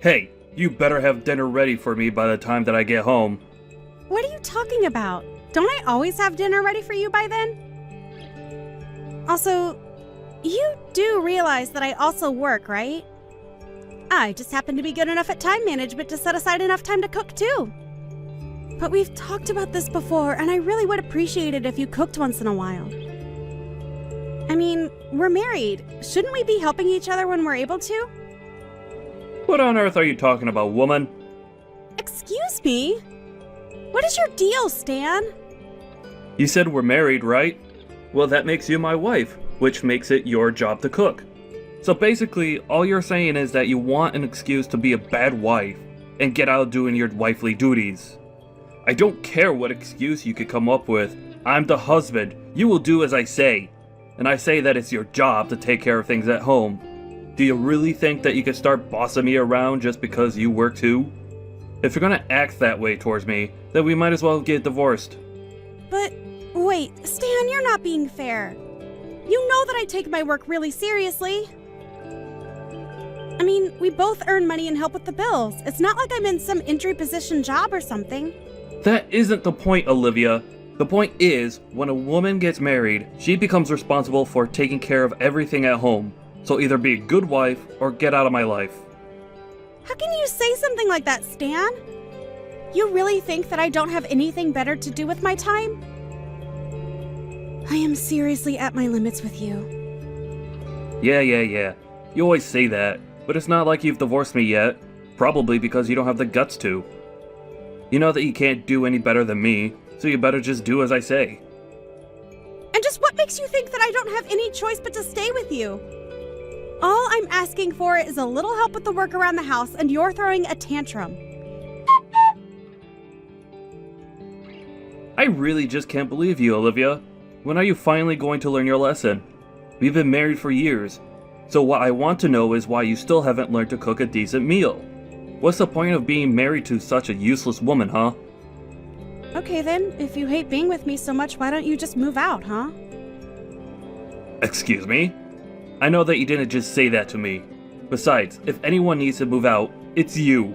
Hey, you better have dinner ready for me by the time that I get home. What are you talking about? Don't I always have dinner ready for you by then? Also, you do realize that I also work, right? I just happen to be good enough at time management to set aside enough time to cook too. But we've talked about this before, and I really would appreciate it if you cooked once in a while. I mean, we're married. Shouldn't we be helping each other when we're able to? What on earth are you talking about, woman? Excuse me? What is your deal, Stan? You said we're married, right? Well, that makes you my wife, which makes it your job to cook. So basically, all you're saying is that you want an excuse to be a bad wife and get out doing your wifely duties. I don't care what excuse you could come up with. I'm the husband. You will do as I say. And I say that it's your job to take care of things at home. Do you really think that you could start bossing me around just because you work too? If you're gonna act that way towards me, then we might as well get divorced. But, wait, Stan, you're not being fair. You know that I take my work really seriously. I mean, we both earn money and help with the bills. It's not like I'm in some entry position job or something. That isn't the point, Olivia. The point is, when a woman gets married, she becomes responsible for taking care of everything at home. So either be a good wife or get out of my life. How can you say something like that, Stan? You really think that I don't have anything better to do with my time? I am seriously at my limits with you. Yeah. You always say that, but it's not like you've divorced me yet. Probably because you don't have the guts to. You know that you can't do any better than me, so you better just do as I say. And just what makes you think that I don't have any choice but to stay with you? All I'm asking for is a little help with the work around the house, and you're throwing a tantrum. I really just can't believe you, Olivia. When are you finally going to learn your lesson? We've been married for years, so what I want to know is why you still haven't learned to cook a decent meal. What's the point of being married to such a useless woman, huh? Okay then, if you hate being with me so much, why don't you just move out, huh? Excuse me? I know that you didn't just say that to me. Besides, if anyone needs to move out, it's you.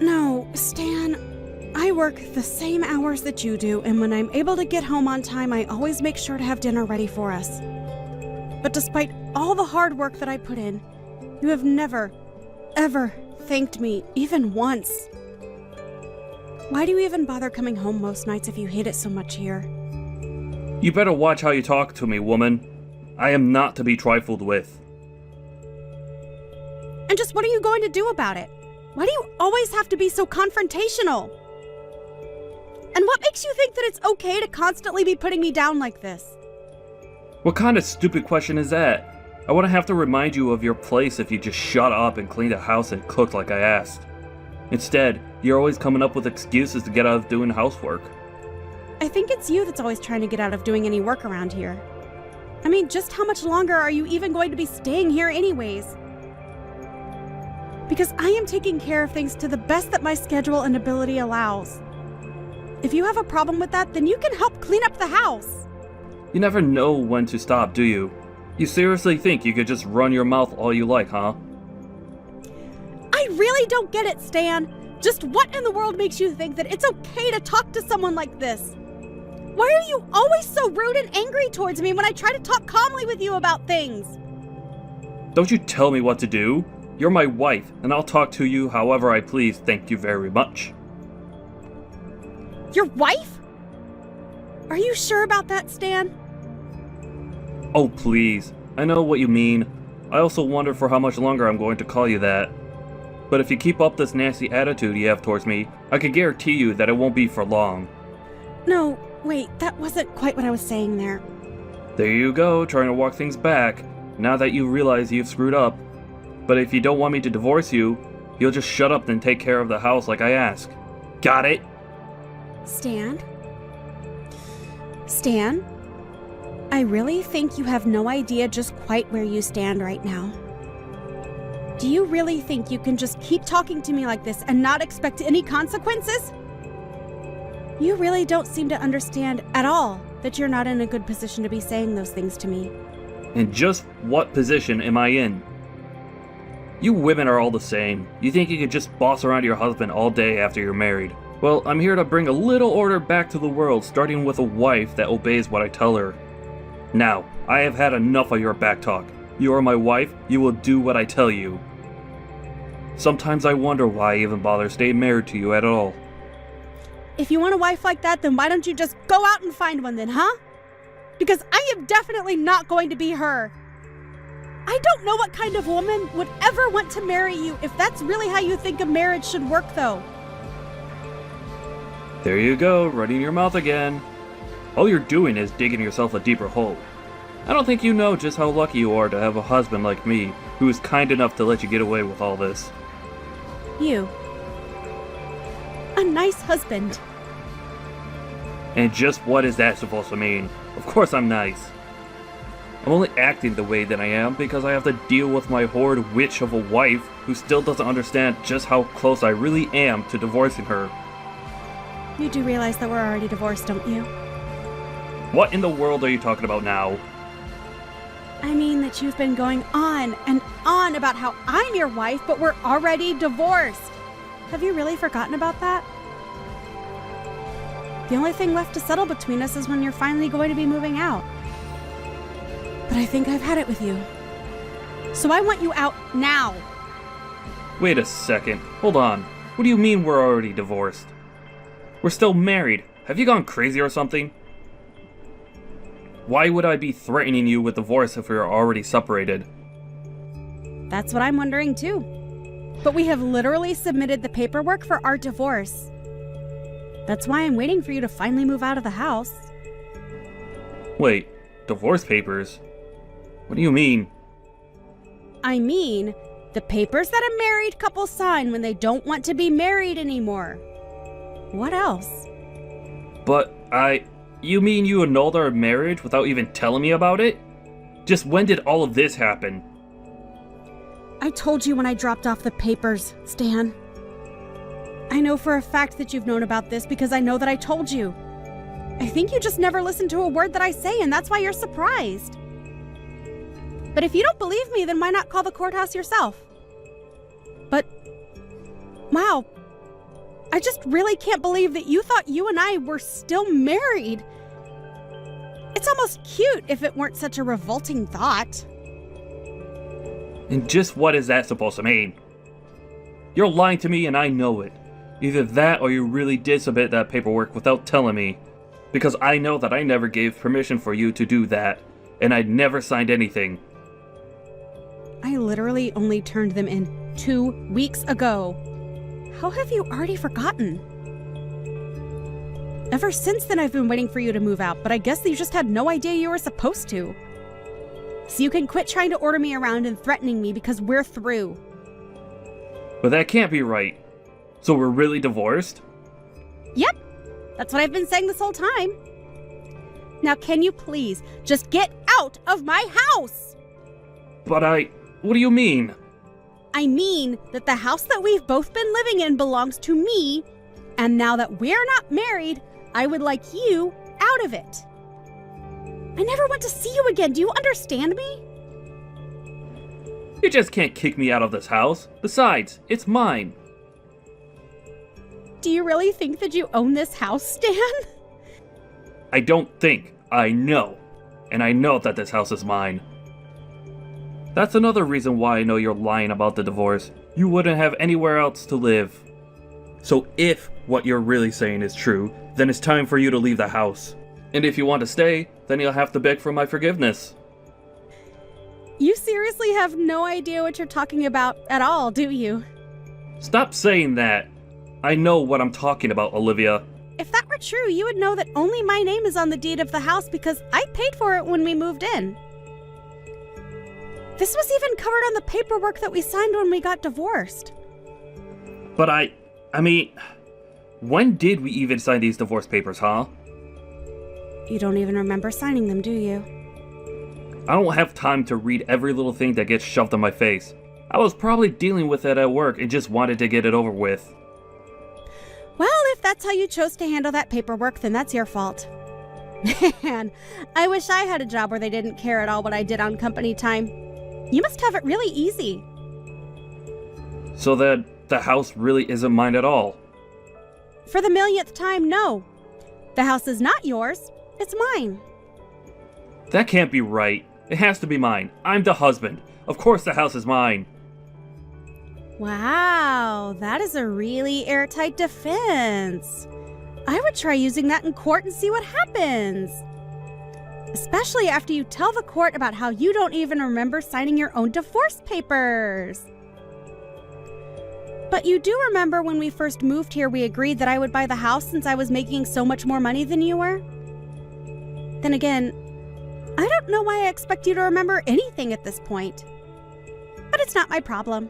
No, Stan, I work the same hours that you do, and when I'm able to get home on time, I always make sure to have dinner ready for us. But despite all the hard work that I put in, you have never, ever thanked me, even once. Why do you even bother coming home most nights if you hate it so much here? You better watch how you talk to me, woman. I am not to be trifled with. And just what are you going to do about it? Why do you always have to be so confrontational? And what makes you think that it's okay to constantly be putting me down like this? What kind of stupid question is that? I wouldn't have to remind you of your place if you just shut up and cleaned the house and cooked like I asked. Instead, you're always coming up with excuses to get out of doing housework. I think it's you that's always trying to get out of doing any work around here. I mean, just how much longer are you even going to be staying here anyways? Because I am taking care of things to the best that my schedule and ability allows. If you have a problem with that, then you can help clean up the house. You never know when to stop, do you? You seriously think you could just run your mouth all you like, huh? I really don't get it, Stan. Just what in the world makes you think that it's okay to talk to someone like this? Why are you always so rude and angry towards me when I try to talk calmly with you about things? Don't you tell me what to do. You're my wife, and I'll talk to you however I please, thank you very much. Your wife? Are you sure about that, Stan? Oh, please. I know what you mean. I also wonder for how much longer I'm going to call you that. But if you keep up this nasty attitude you have towards me, I can guarantee you that it won't be for long. No, wait, that wasn't quite what I was saying there. There you go, trying to walk things back, now that you realize you've screwed up. But if you don't want me to divorce you, you'll just shut up and take care of the house like I ask. Got it? Stan? Stan? I really think you have no idea just quite where you stand right now. Do you really think you can just keep talking to me like this and not expect any consequences? You really don't seem to understand at all that you're not in a good position to be saying those things to me. And just what position am I in? You women are all the same. You think you could just boss around your husband all day after you're married. Well, I'm here to bring a little order back to the world, starting with a wife that obeys what I tell her. Now, I have had enough of your backtalk. You are my wife, you will do what I tell you. Sometimes I wonder why I even bother staying married to you at all. If you want a wife like that, then why don't you just go out and find one then, huh? Because I am definitely not going to be her. I don't know what kind of woman would ever want to marry you if that's really how you think a marriage should work, though. There you go, running your mouth again. All you're doing is digging yourself a deeper hole. I don't think you know just how lucky you are to have a husband like me, who is kind enough to let you get away with all this. You. A nice husband. And just what is that supposed to mean? Of course I'm nice. I'm only acting the way that I am because I have to deal with my horrid witch of a wife who still doesn't understand just how close I really am to divorcing her. You do realize that we're already divorced, don't you? What in the world are you talking about now? I mean that you've been going on and on about how I'm your wife, but we're already divorced. Have you really forgotten about that? The only thing left to settle between us is when you're finally going to be moving out. But I think I've had it with you. So I want you out now. Wait a second. Hold on. What do you mean we're already divorced? We're still married. Have you gone crazy or something? Why would I be threatening you with divorce if we are already separated? That's what I'm wondering too. But we have literally submitted the paperwork for our divorce. That's why I'm waiting for you to finally move out of the house. Wait, divorce papers? What do you mean? I mean, the papers that a married couple sign when they don't want to be married anymore. What else? But you mean you annulled our marriage without even telling me about it? Just when did all of this happen? I told you when I dropped off the papers, Stan. I know for a fact that you've known about this because I know that I told you. I think you just never listen to a word that I say, and that's why you're surprised. But if you don't believe me, then why not call the courthouse yourself? But, wow, I just really can't believe that you thought you and I were still married. It's almost cute if it weren't such a revolting thought. And just what is that supposed to mean? You're lying to me and I know it. Either that or you really did submit that paperwork without telling me. Because I know that I never gave permission for you to do that, and I never signed anything. I literally only turned them in 2 weeks ago. How have you already forgotten? Ever since then, I've been waiting for you to move out, but I guess you just had no idea you were supposed to. So you can quit trying to order me around and threatening me because we're through. But that can't be right. So we're really divorced? Yep, that's what I've been saying this whole time. Now can you please just get out of my house? But what do you mean? I mean that the house that we've both been living in belongs to me, and now that we're not married, I would like you out of it. I never want to see you again, do you understand me? You just can't kick me out of this house. Besides, it's mine. Do you really think that you own this house, Stan? I don't think. I know. And I know that this house is mine. That's another reason why I know you're lying about the divorce. You wouldn't have anywhere else to live. So if what you're really saying is true, then it's time for you to leave the house. And if you want to stay, then you'll have to beg for my forgiveness. You seriously have no idea what you're talking about at all, do you? Stop saying that. I know what I'm talking about, Olivia. If that were true, you would know that only my name is on the deed of the house because I paid for it when we moved in. This was even covered on the paperwork that we signed when we got divorced. But I mean, when did we even sign these divorce papers, huh? You don't even remember signing them, do you? I don't have time to read every little thing that gets shoved in my face. I was probably dealing with it at work and just wanted to get it over with. Well, if that's how you chose to handle that paperwork, then that's your fault. Man, I wish I had a job where they didn't care at all what I did on company time. You must have it really easy. So that the house really isn't mine at all. For the millionth time, no. The house is not yours. It's mine. That can't be right. It has to be mine. I'm the husband. Of course the house is mine. Wow, that is a really airtight defense. I would try using that in court and see what happens. Especially after you tell the court about how you don't even remember signing your own divorce papers. But you do remember when we first moved here, we agreed that I would buy the house since I was making so much more money than you were? Then again, I don't know why I expect you to remember anything at this point. But it's not my problem.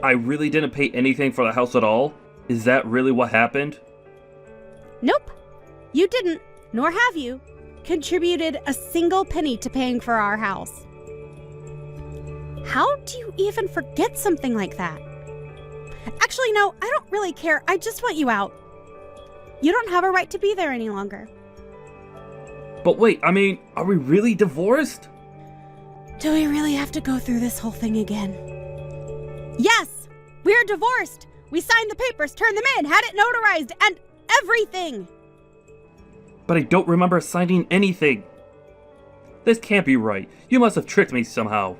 I really didn't pay anything for the house at all? Is that really what happened? Nope. You didn't, nor have you, contributed a single penny to paying for our house. How do you even forget something like that? Actually, no, I don't really care. I just want you out. You don't have a right to be there any longer. But wait, I mean, are we really divorced? Do we really have to go through this whole thing again? Yes! We're divorced! We signed the papers, turned them in, had it notarized, and everything! But I don't remember signing anything. This can't be right. You must have tricked me somehow.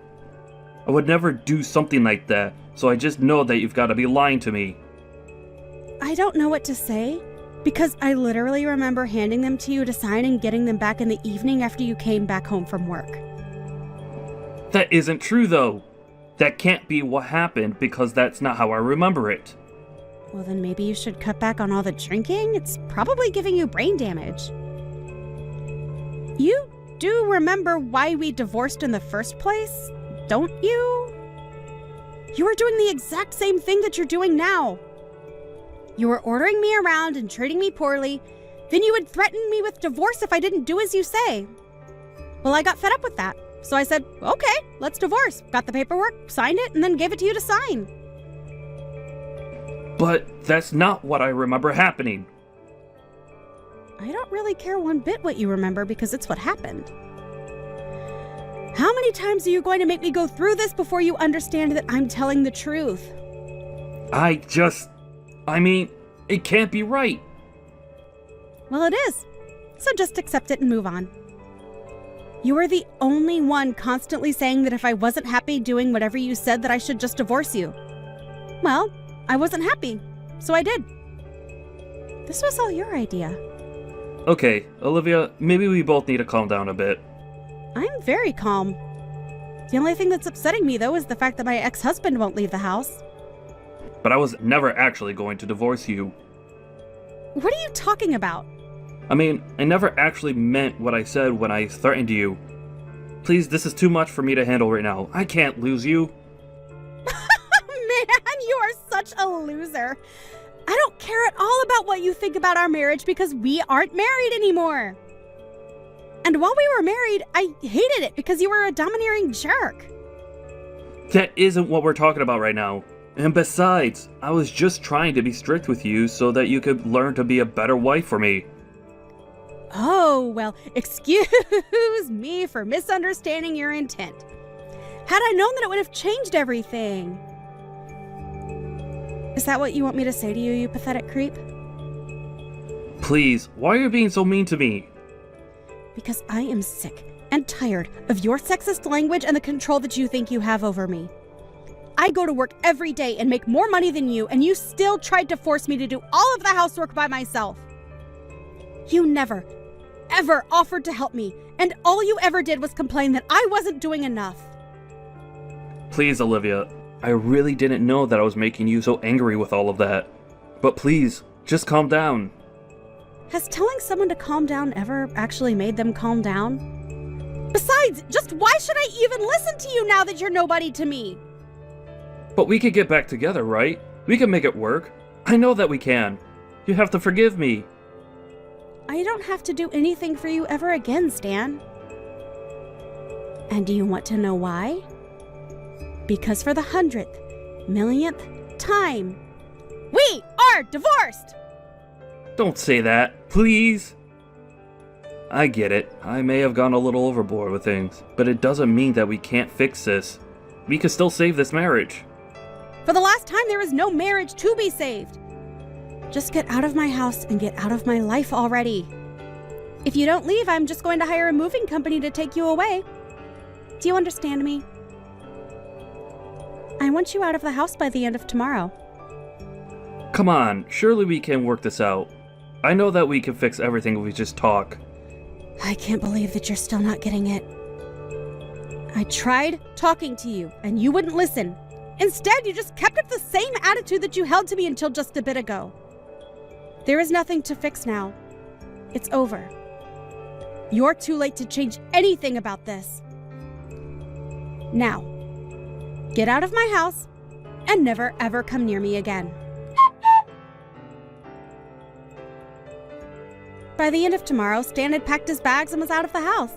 I would never do something like that, so I just know that you've got to be lying to me. I don't know what to say, because I literally remember handing them to you to sign and getting them back in the evening after you came back home from work. That isn't true, though. That can't be what happened, because that's not how I remember it. Well, then maybe you should cut back on all the drinking. It's probably giving you brain damage. You do remember why we divorced in the first place, don't you? You were doing the exact same thing that you're doing now. You were ordering me around and treating me poorly. Then you would threaten me with divorce if I didn't do as you say. Well, I got fed up with that. So I said, okay, let's divorce. Got the paperwork, signed it, and then gave it to you to sign. But that's not what I remember happening. I don't really care one bit what you remember because it's what happened. How many times are you going to make me go through this before you understand that I'm telling the truth? I mean, it can't be right. Well, it is. So just accept it and move on. You were the only one constantly saying that if I wasn't happy doing whatever you said that I should just divorce you. Well, I wasn't happy, so I did. This was all your idea. Okay, Olivia, maybe we both need to calm down a bit. I'm very calm. The only thing that's upsetting me, though, is the fact that my ex-husband won't leave the house. But I was never actually going to divorce you. What are you talking about? I mean, I never actually meant what I said when I threatened you. Please, this is too much for me to handle right now. I can't lose you. Man, you are such a loser. I don't care at all about what you think about our marriage because we aren't married anymore. And while we were married, I hated it because you were a domineering jerk. That isn't what we're talking about right now. And besides, I was just trying to be strict with you so that you could learn to be a better wife for me. Oh, well, excuse me for misunderstanding your intent. Had I known that it would have changed everything. Is that what you want me to say to you, you pathetic creep? Please, why are you being so mean to me? Because I am sick and tired of your sexist language and the control that you think you have over me. I go to work every day and make more money than you, and you still tried to force me to do all of the housework by myself. You never, ever offered to help me, and all you ever did was complain that I wasn't doing enough. Please, Olivia, I really didn't know that I was making you so angry with all of that. But please, just calm down. Has telling someone to calm down ever actually made them calm down? Besides, just why should I even listen to you now that you're nobody to me? But we could get back together, right? We can make it work. I know that we can. You have to forgive me. I don't have to do anything for you ever again, Stan. And do you want to know why? Because for the 100th, millionth time, we are divorced! Don't say that, please. I get it. I may have gone a little overboard with things, but it doesn't mean that we can't fix this. We can still save this marriage. For the last time, there is no marriage to be saved. Just get out of my house and get out of my life already. If you don't leave, I'm just going to hire a moving company to take you away. Do you understand me? I want you out of the house by the end of tomorrow. Come on, surely we can work this out. I know that we can fix everything if we just talk. I can't believe that you're still not getting it. I tried talking to you, and you wouldn't listen. Instead, you just kept up the same attitude that you held to me until just a bit ago. There is nothing to fix now. It's over. You're too late to change anything about this. Now, get out of my house and never ever come near me again. By the end of tomorrow, Stan had packed his bags and was out of the house.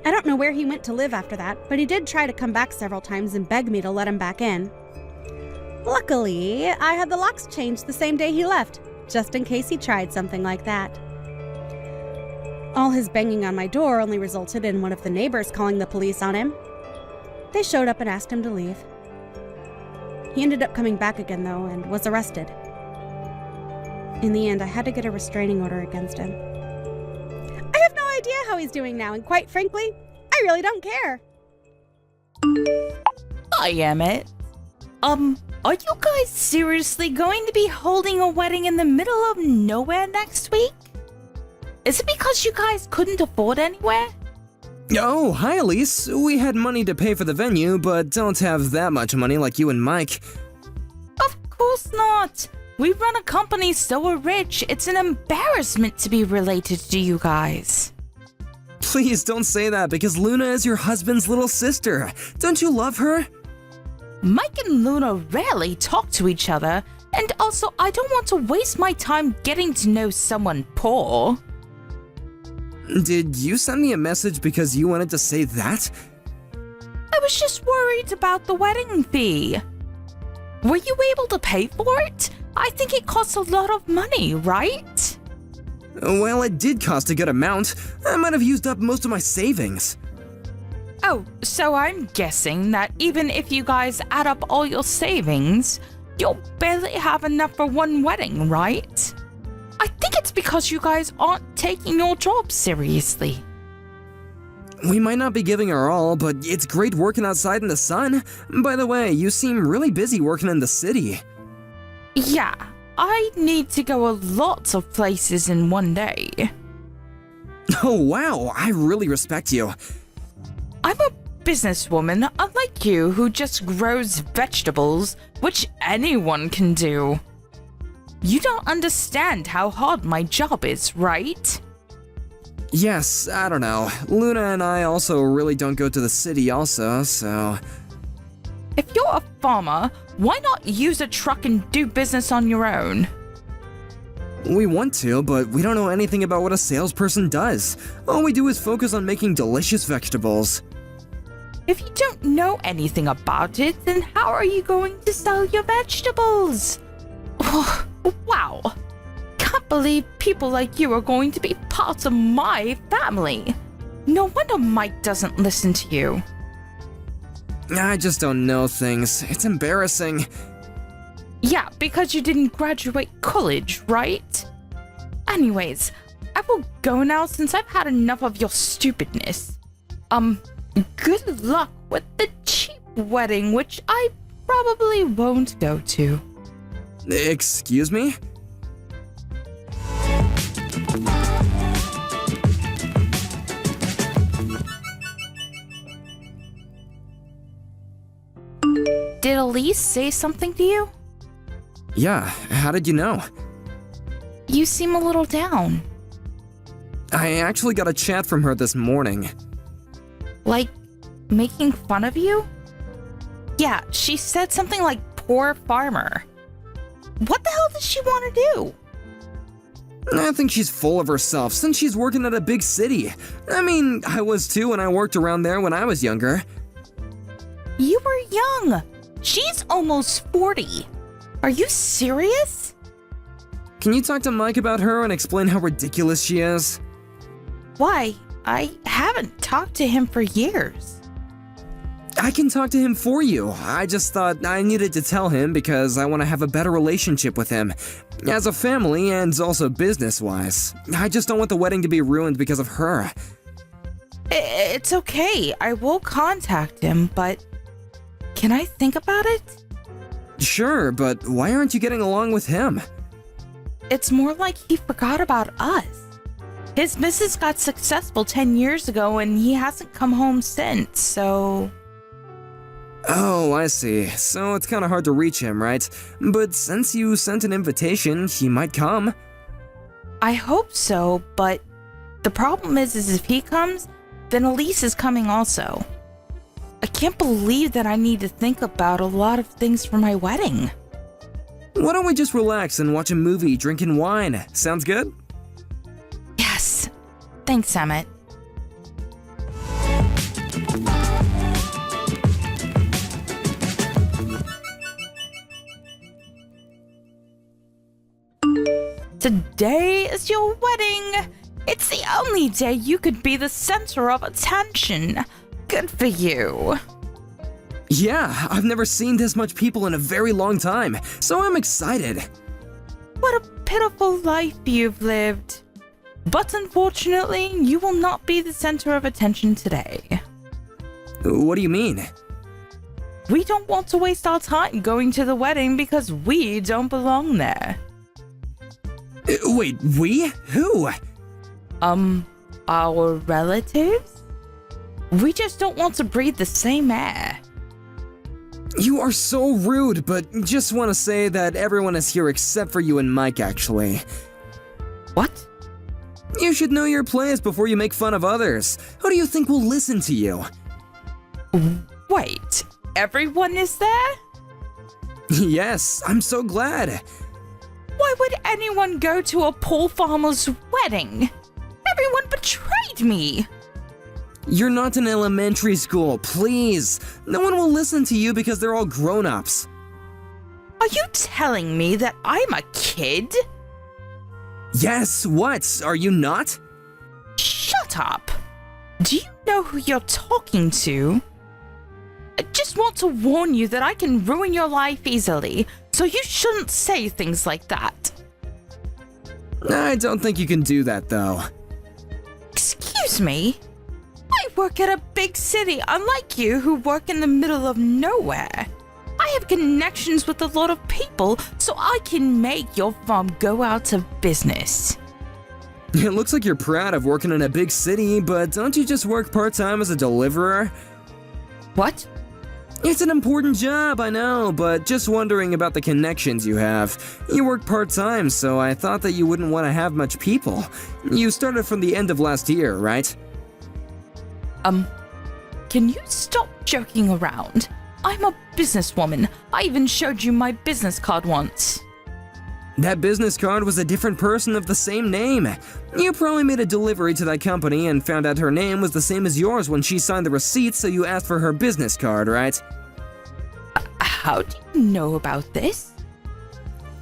I don't know where he went to live after that, but he did try to come back several times and beg me to let him back in. Luckily, I had the locks changed the same day he left, just in case he tried something like that. All his banging on my door only resulted in one of the neighbors calling the police on him. They showed up and asked him to leave. He ended up coming back again, though, and was arrested. In the end, I had to get a restraining order against him. I have no idea how he's doing now, and quite frankly, I really don't care. Hi, Emmett. Are you guys seriously going to be holding a wedding in the middle of nowhere next week? Is it because you guys couldn't afford anywhere? Oh, hi Elise. We had money to pay for the venue, but don't have that much money like you and Mike. Of course not. We run a company so we're rich, it's an embarrassment to be related to you guys. Please don't say that because Luna is your husband's little sister. Don't you love her? Mike and Luna rarely talk to each other, and also I don't want to waste my time getting to know someone poor. Did you send me a message because you wanted to say that? I was just worried about the wedding fee. Were you able to pay for it? I think it costs a lot of money, right? Well, it did cost a good amount. I might have used up most of my savings. Oh, so I'm guessing that even if you guys add up all your savings, you'll barely have enough for one wedding, right? I think it's because you guys aren't taking your job seriously. We might not be giving our all, but it's great working outside in the sun. By the way, you seem really busy working in the city. Yeah, I need to go a lot of places in one day. Oh wow, I really respect you. I'm a businesswoman, unlike you, who just grows vegetables, which anyone can do. You don't understand how hard my job is, right? Yes, I don't know. Luna and I also really don't go to the city also, so... If you're a farmer, why not use a truck and do business on your own? We want to, but we don't know anything about what a salesperson does. All we do is focus on making delicious vegetables. If you don't know anything about it, then how are you going to sell your vegetables? Oh, wow. Can't believe people like you are going to be part of my family. No wonder Mike doesn't listen to you. I just don't know things. It's embarrassing. Yeah, because you didn't graduate college, right? Anyways, I will go now since I've had enough of your stupidness. Good luck with the cheap wedding, which I probably won't go to. Excuse me? Did Elise say something to you? Yeah, how did you know? You seem a little down. I actually got a chat from her this morning. Like, making fun of you? Yeah, she said something like poor farmer. What the hell does she want to do? I think she's full of herself since she's working at a big city. I mean, I was too when I worked around there when I was younger. You were young. She's almost 40. Are you serious? Can you talk to Mike about her and explain how ridiculous she is? Why? I haven't talked to him for years. I can talk to him for you. I just thought I needed to tell him because I want to have a better relationship with him. As a family and also business-wise. I just don't want the wedding to be ruined because of her. It's okay. I will contact him, but can I think about it? Sure, but why aren't you getting along with him? It's more like he forgot about us. His missus got successful 10 years ago and he hasn't come home since, so... Oh, I see. So it's kind of hard to reach him, right? But since you sent an invitation, he might come. I hope so, but the problem is if he comes, then Elise is coming also. I can't believe that I need to think about a lot of things for my wedding. Why don't we just relax and watch a movie, drinking wine? Sounds good? Yes. Thanks, Emmett. Today is your wedding. It's the only day you could be the center of attention. Good for you. Yeah, I've never seen this much people in a very long time, so I'm excited. What a pitiful life you've lived. But unfortunately, you will not be the center of attention today. What do you mean? We don't want to waste our time going to the wedding because we don't belong there. Wait, we? Who? Our relatives? We just don't want to breathe the same air. You are so rude, but just want to say that everyone is here except for you and Mike, actually. What? You should know your place before you make fun of others. Who do you think will listen to you? Wait, everyone is there? Yes, I'm so glad. Why would anyone go to a poor farmer's wedding? Everyone betrayed me. You're not in elementary school, please. No one will listen to you because they're all grown-ups. Are you telling me that I'm a kid? Yes, what? Are you not? Shut up. Do you know who you're talking to? I just want to warn you that I can ruin your life easily, so you shouldn't say things like that. I don't think you can do that, though. Excuse me? I work at a big city, unlike you who work in the middle of nowhere. I have connections with a lot of people, so I can make your farm go out of business. It looks like you're proud of working in a big city, but don't you just work part-time as a deliverer? What? It's an important job, I know, but just wondering about the connections you have. You work part-time, so I thought that you wouldn't want to have much people. You started from the end of last year, right? Can you stop joking around? I'm a businesswoman. I even showed you my business card once. That business card was a different person of the same name. You probably made a delivery to that company and found out her name was the same as yours when she signed the receipt, so you asked for her business card, right? How do you know about this?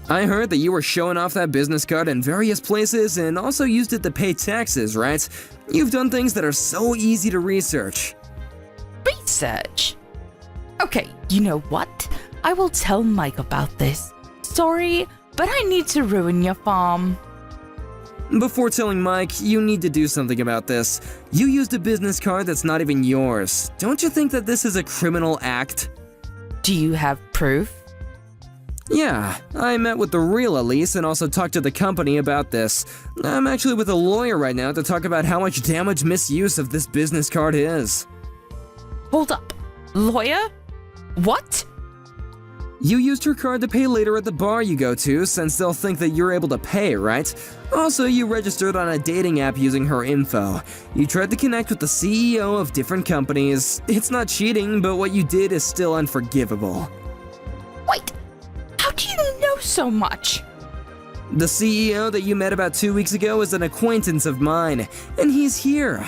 I heard that you were showing off that business card in various places and also used it to pay taxes, right? You've done things that are so easy to research. Research? Okay, you know what? I will tell Mike about this. Sorry, but I need to ruin your farm. Before telling Mike, you need to do something about this. You used a business card that's not even yours. Don't you think that this is a criminal act? Do you have proof? Yeah, I met with the real Elise and also talked to the company about this. I'm actually with a lawyer right now to talk about how much damage misuse of this business card is. Hold up. Lawyer? What? You used her card to pay later at the bar you go to, since they'll think that you're able to pay, right? Also, you registered on a dating app using her info. You tried to connect with the CEO of different companies. It's not cheating, but what you did is still unforgivable. Wait, how do you know so much? The CEO that you met about 2 weeks ago is an acquaintance of mine, and he's here.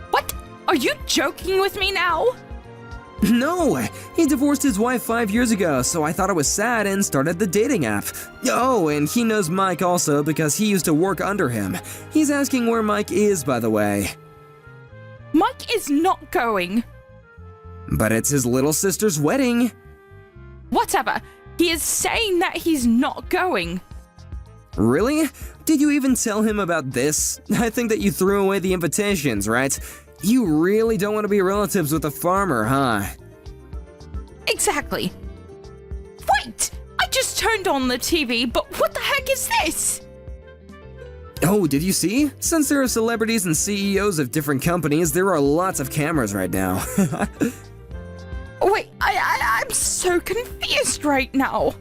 What? Are you joking with me now? No, he divorced his wife 5 years ago, so I thought it was sad and started the dating app. Oh, and he knows Mike also because he used to work under him. He's asking where Mike is, by the way. Mike is not going. But it's his little sister's wedding. Whatever. He is saying that he's not going. Really? Did you even tell him about this? I think that you threw away the invitations, right? You really don't want to be relatives with a farmer, huh? Exactly. Wait! I just turned on the TV, but what the heck is this? Oh, did you see? Since there are celebrities and CEOs of different companies, there are lots of cameras right now. Wait, I'm so confused right now.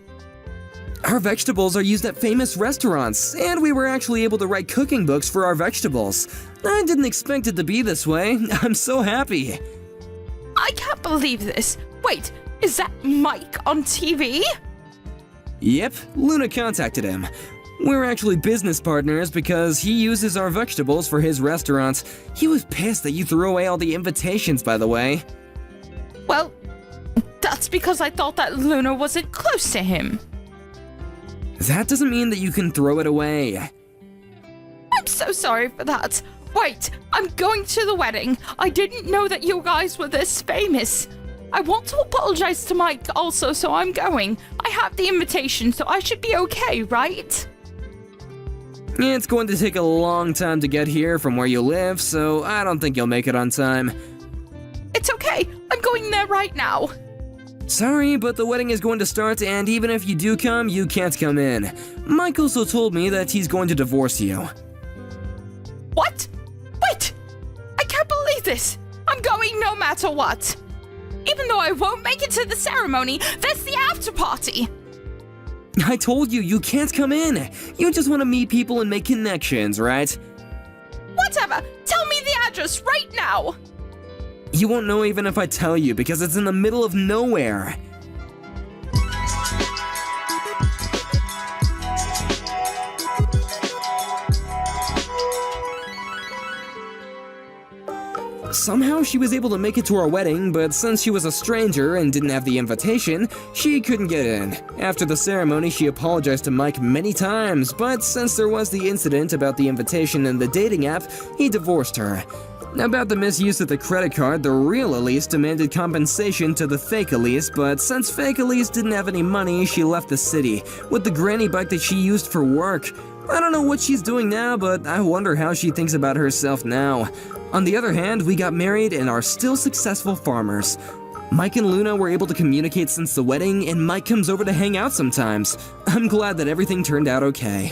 Our vegetables are used at famous restaurants, and we were actually able to write cooking books for our vegetables. I didn't expect it to be this way. I'm so happy. I can't believe this. Wait, is that Mike on TV? Yep, Luna contacted him. We're actually business partners because he uses our vegetables for his restaurant. He was pissed that you threw away all the invitations, by the way. Well, that's because I thought that Luna wasn't close to him. That doesn't mean that you can throw it away. I'm so sorry for that. Wait, I'm going to the wedding. I didn't know that you guys were this famous. I want to apologize to Mike also, so I'm going. I have the invitation, so I should be okay, right? It's going to take a long time to get here from where you live, so I don't think you'll make it on time. It's okay. I'm going there right now. Sorry, but the wedding is going to start, and even if you do come, you can't come in. Mike also told me that he's going to divorce you. What? Wait! I can't believe this! I'm going no matter what! Even though I won't make it to the ceremony, there's the after party! I told you, you can't come in. You just want to meet people and make connections, right? Whatever! Tell me the address right now! You won't know even if I tell you, because it's in the middle of nowhere. Somehow she was able to make it to our wedding, but since she was a stranger and didn't have the invitation, she couldn't get in. After the ceremony, she apologized to Mike many times, but since there was the incident about the invitation and the dating app, he divorced her. About the misuse of the credit card, the real Elise demanded compensation to the fake Elise, but since fake Elise didn't have any money, she left the city, with the granny bike that she used for work. I don't know what she's doing now, but I wonder how she thinks about herself now. On the other hand, we got married and are still successful farmers. Mike and Luna were able to communicate since the wedding, and Mike comes over to hang out sometimes. I'm glad that everything turned out okay.